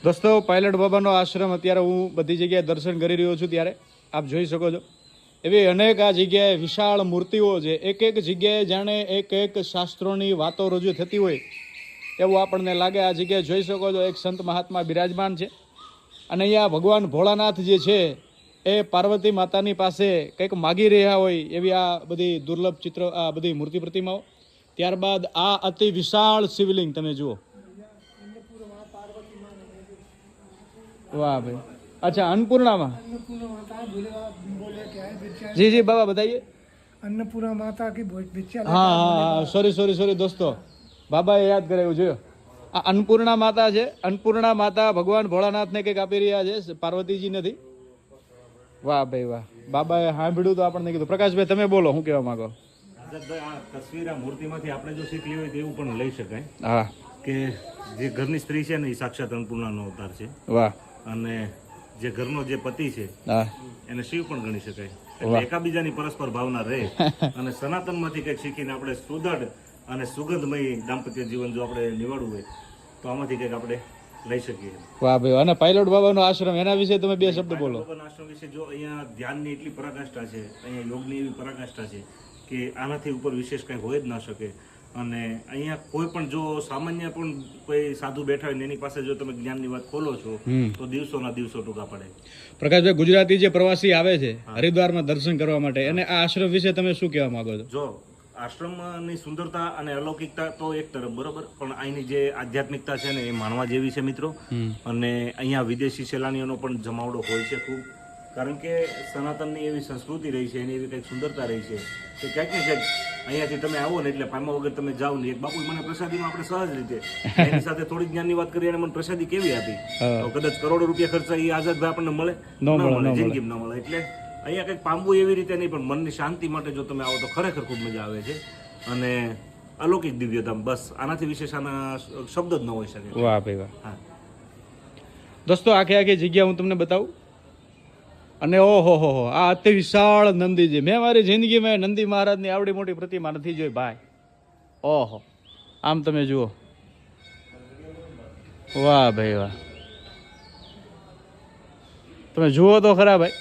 દોસ્તો પાયલટ બાબાનો આશ્રમ અત્યારે હું બધી જગ્યાએ દર્શન કરી રહ્યો છું ત્યારે આપ જોઈ શકો છો એવી અનેક આ જગ્યાએ વિશાળ મૂર્તિઓ છે. એક એક જગ્યાએ જાણે એક એક શાસ્ત્રોની વાતો રજૂ થતી હોય એવું આપણને લાગે. આ જગ્યાએ જોઈ શકો છો એક સંત મહાત્મા બિરાજમાન છે અને અહીંયા ભગવાન ભોળાનાથ જે છે એ પાર્વતી માતાની પાસે કંઈક માગી રહ્યા હોય એવી આ બધી દુર્લભ ચિત્ર, આ બધી મૂર્તિ પ્રતિમાઓ. ત્યારબાદ આ અતિ વિશાળ શિવલિંગ તમે જુઓ. वाह भाई. अच्छा, अन्नपूर्णा माँ. अन्नपूर्णा माता बोले क्या है बिरचा? जी जी बाबा बताइए. अन्नपूर्णा माता की बिरचा. हाँ हाँ हाँ, सॉरी दोस्तों, બાબાએ યાદ કરાવ્યું જોયો. આ અન્નપૂર્ણા માતા છે. અન્નપૂર્ણા માતા ભગવાન ભોળાનાથને કંઈક આપી રહ્યા છે, પાર્વતીજી નથી. વાહ ભાઈ વાહ. બાબાએ સાંભળ્યું તો આપણને કીધું. પ્રકાશભાઈ તમે બોલો, શું કહેવા માંગો? આ તસવીર આ મૂર્તિમાંથી આપણે જો શીખ લેવી હોય તો એવું પણ લઈ શકાય હા કે જે ઘરની સ્ત્રી છે ને એ સાક્ષાત અન્નપૂર્ણાનો અવતાર છે વાહ. અને જે ઘરનો જે પતિ છે હા એને શિવ પણ ગણી શકાય. એટલે એકાબીજાની પરસ્પર ભાવના રહે અને સનાતનમાંથી કંઈક શીખીને આપણે સુદૃઢ અને સુગંધમય દાંપત્ય જીવન જો આપણે નિવાડવું હોય તો આમાંથી કંઈક આપણે લઈ શકીએ. વાહ ભાઈ. અને પાયલોટ બાબાનો આશ્રમ, એના વિશે તમે બે શબ્દ બોલો. ભગવાન આશ્રમ વિશે જો અહીંયા ધ્યાનની એટલી પરાકાષ્ઠા છે, અહીંયા યોગની એવી પરાકાષ્ઠા છે કે આનાથી ઉપર વિશેષ કંઈ હોય જ ના શકે. અને અહીંયા કોઈ પણ જો સામાન્ય પણ કોઈ સાધુ બેઠા હોય ને એની પાસે જો તમે જ્ઞાનની વાત ખોલો છો તો દિવસોના દિવસો ટૂંકા પડે. પ્રકાશભાઈ, ગુજરાતી જે પ્રવાસી આવે છે હરિદ્વારમાં દર્શન કરવા માટે, અને આ આશ્રમ વિશે તમે શું કહેવા માંગો છો? જો આશ્રમની સુંદરતા અને અલૌકિકતા તો એક તરફ બરોબર, પણ અહીંની જે આધ્યાત્મિકતા છે ને એ માણવા જેવી છે મિત્રો. અને અહીંયા વિદેશી સહેલાણીઓનો પણ જમાવડો હોય છે ખૂબ, કારણ કે સનાતનની એવી સંસ્કૃતિ રહી છે, એની એવી કંઈક સુંદરતા રહી છે કે ક્યાંક ને ક્યાંક અહીંયાથી તમે આવો ને એટલે પામા વગર તમે જાઓ ને. એક બાપુ મને પ્રસાદીમાં આપણે સહજ રીતે એની સાથે થોડી જ્ઞાનની વાત કરી અને મને પ્રસાદી કેવી આપી, તો કદાચ કરોડો રૂપિયા ખર્ચા એ આઝાદભાઈ આપણને મળે ન મળે, જિંદગીમાં ન મળે. એટલે અહીંયા કંઈક પામવું એવી રીતે નહીં, પણ મનની શાંતિ માટે જો તમે આવો તો ખરેખર ખૂબ મજા આવે છે. અને અલૌકિક દિવ્યતા, બસ આનાથી વિશેષ આના શબ્દ જ ન હોઈ શકે. વાહ ભાઈ વાહ. હા દોસ્તો, આખી જગ્યા હું તમને બતાવું. અને ઓહો હો, આ અતિ વિશાળ નંદીજી. મેં મારી જિંદગીમાં નંદી મહારાજની આવડી મોટી પ્રતિમા નથી જોઈ ભાઈ. ઓહો, આમ તમે જુઓ. વાહ ભાઈ વાહ. તમે જુઓ તો ખરા ભાઈ.